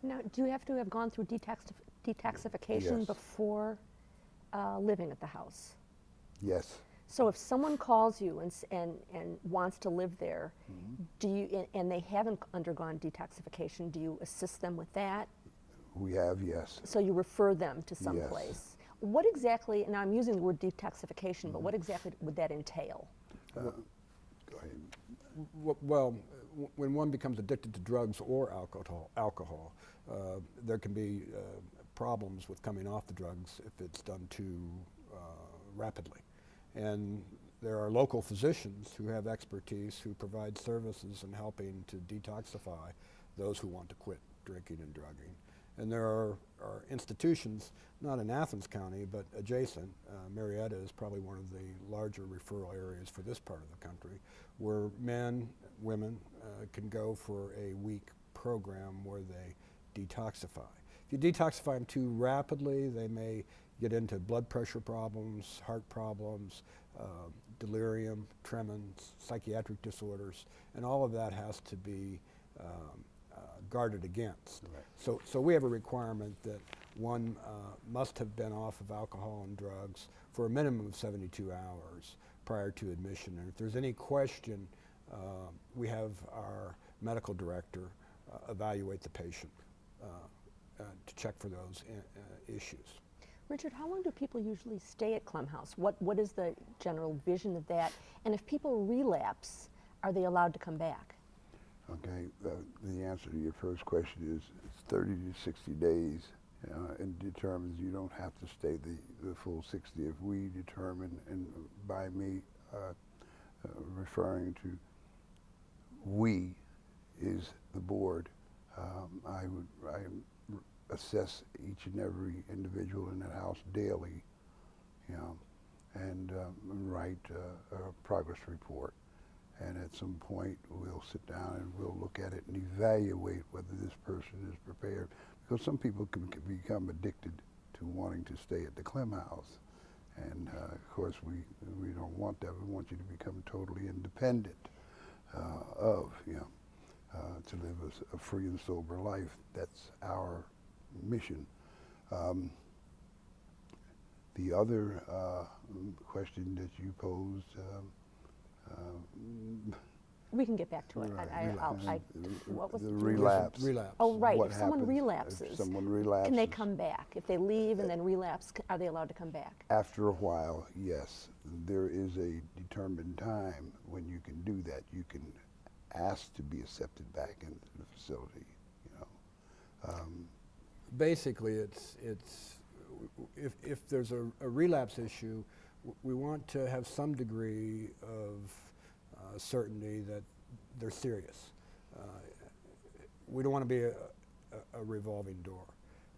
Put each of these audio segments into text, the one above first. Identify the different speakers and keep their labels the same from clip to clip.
Speaker 1: Now, do you have to have gone through detoxification
Speaker 2: Yes.
Speaker 1: before living at the house?
Speaker 2: Yes.
Speaker 1: So if someone calls you and wants to live there, do you and they haven't undergone detoxification, do you assist them with that?
Speaker 2: We have, yes.
Speaker 1: So you refer them to some
Speaker 2: Yes.
Speaker 1: place. What exactly, now I'm using the word detoxification, but what exactly would that entail?
Speaker 2: Go ahead.
Speaker 3: Well, when one becomes addicted to drugs or alcohol, there can be problems with coming off the drugs if it's done too rapidly. And there are local physicians who have expertise who provide services in helping to detoxify those who want to quit drinking and drugging. And there are institutions, not in Athens County, but adjacent. Marietta is probably one of the larger referral areas for this part of the country, where men, women can go for a week program where they detoxify. If you detoxify them too rapidly, they may get into blood pressure problems, heart problems, delirium, tremens, psychiatric disorders, and all of that has to be guarded against.
Speaker 2: Right.
Speaker 3: So we have a requirement that one must have been off of alcohol and drugs for a minimum of 72 hours prior to admission. And if there's any question, we have our medical director evaluate the patient to check for those issues.
Speaker 1: Richard, how long do people usually stay at Clem House? What is the general vision of that? And if people relapse, are they allowed to come back?
Speaker 2: Okay, the answer to your first question is it's 30 to 60 days and determines you don't have to stay the full 60. If we determine, and by me referring to we is the board, I assess each and every individual in that house daily, and write a progress report. And at some point, we'll sit down and we'll look at it and evaluate whether this person is prepared. Because some people can become addicted to wanting to stay at the Clem House. And of course, we don't want that. We want you to become totally independent to live a free and sober life. That's our mission. The other question that you posed,
Speaker 1: we can get back to it.
Speaker 2: Right.
Speaker 1: What was
Speaker 2: the
Speaker 1: the
Speaker 2: relapse.
Speaker 3: Relapse.
Speaker 1: Oh, right.
Speaker 2: What
Speaker 1: If someone
Speaker 2: happens
Speaker 1: relapses,
Speaker 2: if someone relapses,
Speaker 1: can they come back? If they leave and then relapse, are they allowed to come back?
Speaker 2: After a while, yes. There is a determined time when you can do that. You can ask to be accepted back into the facility.
Speaker 3: Basically, it's if there's a relapse issue, we want to have some degree of certainty that they're serious. We don't want to be a revolving door.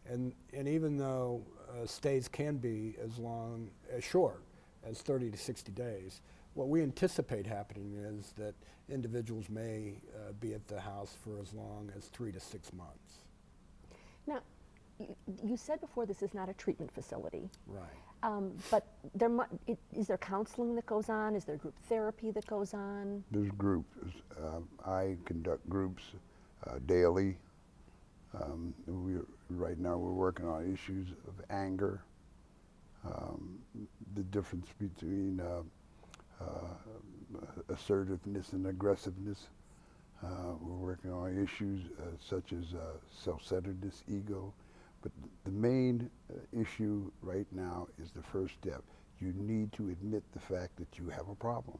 Speaker 3: And even though stays can be as short as 30 to 60 days, what we anticipate happening is that individuals may be at the house for as long as 3 to 6 months.
Speaker 1: Now, you said before this is not a treatment facility.
Speaker 3: Right.
Speaker 1: But is there counseling that goes on? Is there group therapy that goes on?
Speaker 2: There's groups. I conduct groups daily. Right now we're working on issues of anger, the difference between assertiveness and aggressiveness. We're working on issues such as self-centeredness, ego. But the main issue right now is the first step. You need to admit the fact that you have a problem.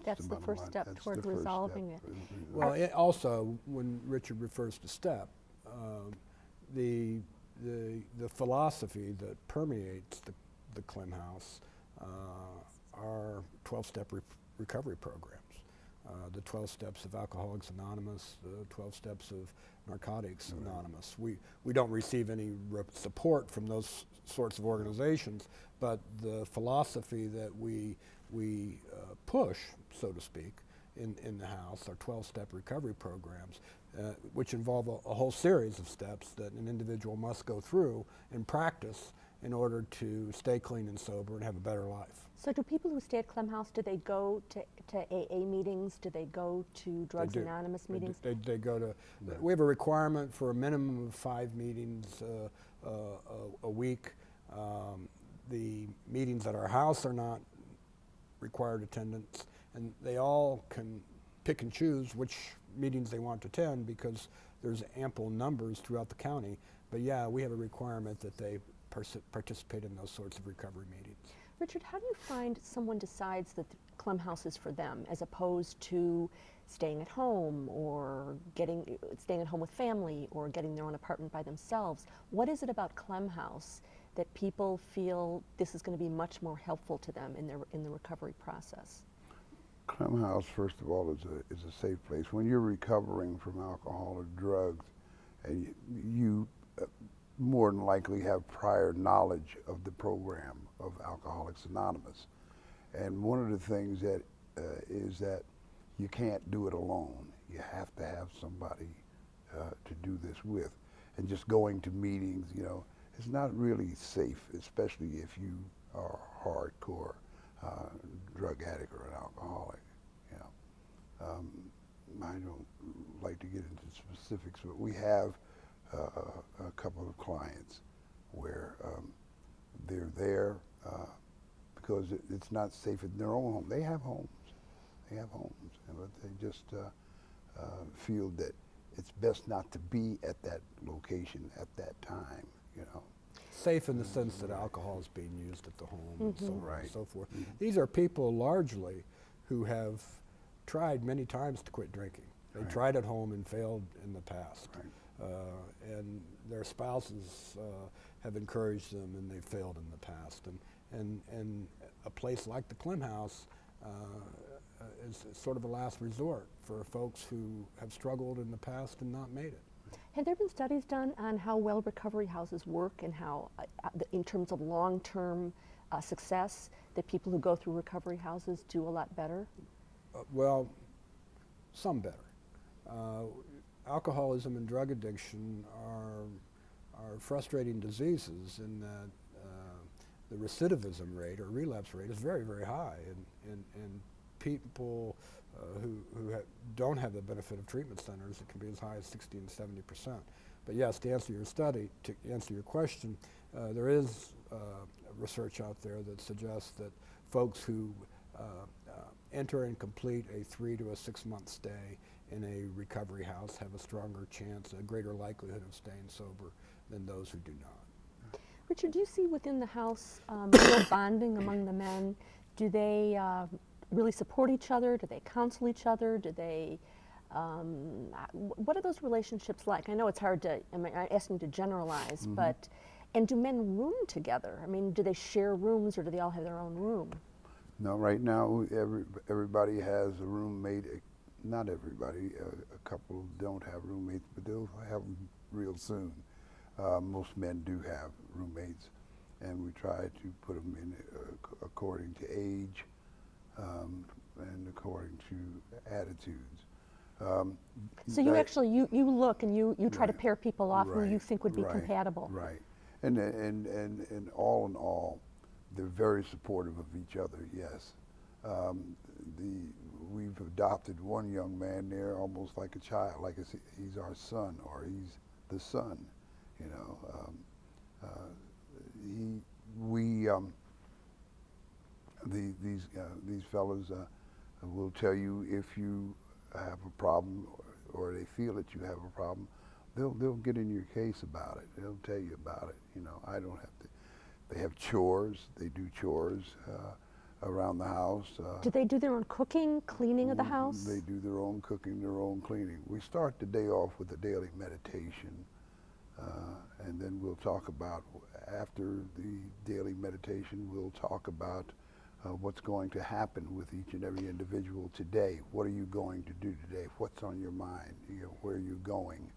Speaker 1: That's the first step toward resolving it.
Speaker 3: Well, also, when Richard refers to STEP, the philosophy that permeates the Clem House are 12-step recovery programs. The 12 steps of Alcoholics Anonymous, the 12 steps of Narcotics Anonymous. We don't receive any support from those sorts of organizations, but the philosophy that we push, so to speak, in the house are 12-step recovery programs, which involve a whole series of steps that an individual must go through and practice in order to stay clean and sober and have a better life.
Speaker 1: So do people who stay at Clem House, do they go to AA meetings? Do they go to Drugs
Speaker 3: They do.
Speaker 1: Anonymous meetings?
Speaker 3: They go to, we have a requirement for a minimum of 5 meetings a week. The meetings at our house are not required attendance, and they all can pick and choose which meetings they want to attend because there's ample numbers throughout the county. But yeah, we have a requirement that they participate in those sorts of recovery meetings.
Speaker 1: Richard, how do you find someone decides that the Clem House is for them as opposed to staying at home or staying at home with family or getting their own apartment by themselves? What is it about Clem House that people feel this is going to be much more helpful to them in the recovery process?
Speaker 2: Clem House, first of all, is a safe place. When you're recovering from alcohol or drugs, and you more than likely have prior knowledge of the program of Alcoholics Anonymous. And one of the things that is that you can't do it alone. You have to have somebody to do this with. And just going to meetings, you know, it's not really safe, especially if you are a hardcore drug addict or an alcoholic. You know, I don't like to get into specifics, but we have a couple of clients where they're there because it's not safe in their own home. They have homes. They have homes, but they just feel that it's best not to be at that location at that time, you know.
Speaker 3: Safe in the sense that alcohol is being used at the home and so on and so forth.
Speaker 2: Mm-hmm.
Speaker 3: These are people largely who have tried many times to quit drinking. They tried at home and failed in the past. And their spouses have encouraged them and they've failed in the past. And a place like the Clem House is sort of a last resort for folks who have struggled in the past and not made it.
Speaker 1: Have there been studies done on how well recovery houses work and how, in terms of long-term success, that people who go through recovery houses do a lot better?
Speaker 3: Well, some better. Alcoholism and drug addiction are frustrating diseases in that the recidivism rate or relapse rate is very, very high, and people who don't have the benefit of treatment centers, it can be as high as 60 and 70%. But yes, to answer your question, there is research out there that suggests that folks who enter and complete a 3 to 6 month stay in a recovery house have a stronger chance, a greater likelihood of staying sober than those who do not.
Speaker 1: Richard, do you see within the house real bonding among the men? Do they really support each other? Do they counsel each other? Do they, what are those relationships like? I know it's hard to, I'm asking to generalize, but, and do men room together? I mean, do they share rooms or do they all have their own room?
Speaker 2: No, right now everybody has a roommate. Not everybody. A couple don't have roommates, but they'll have them real soon. Most men do have roommates, and we try to put them in according to age and according to attitudes.
Speaker 1: So you actually, you look and you try to pair people off who you think would be
Speaker 2: right,
Speaker 1: compatible.
Speaker 2: Right. And all in all, they're very supportive of each other, yes. We've adopted one young man there almost like a child, like he's our son or he's the son, you know. These fellows will tell you if you have a problem or they feel that you have a problem, they'll get in your case about it. They'll tell you about it. You know, I don't have to. They have chores. They do chores around the house.
Speaker 1: Do they do their own cooking, cleaning of the house?
Speaker 2: They do their own cooking, their own cleaning. We start the day off with a daily meditation, and then we'll talk about, after the daily meditation, we'll talk about what's going to happen with each and every individual today. What are you going to do today? What's on your mind? You know, where are you going?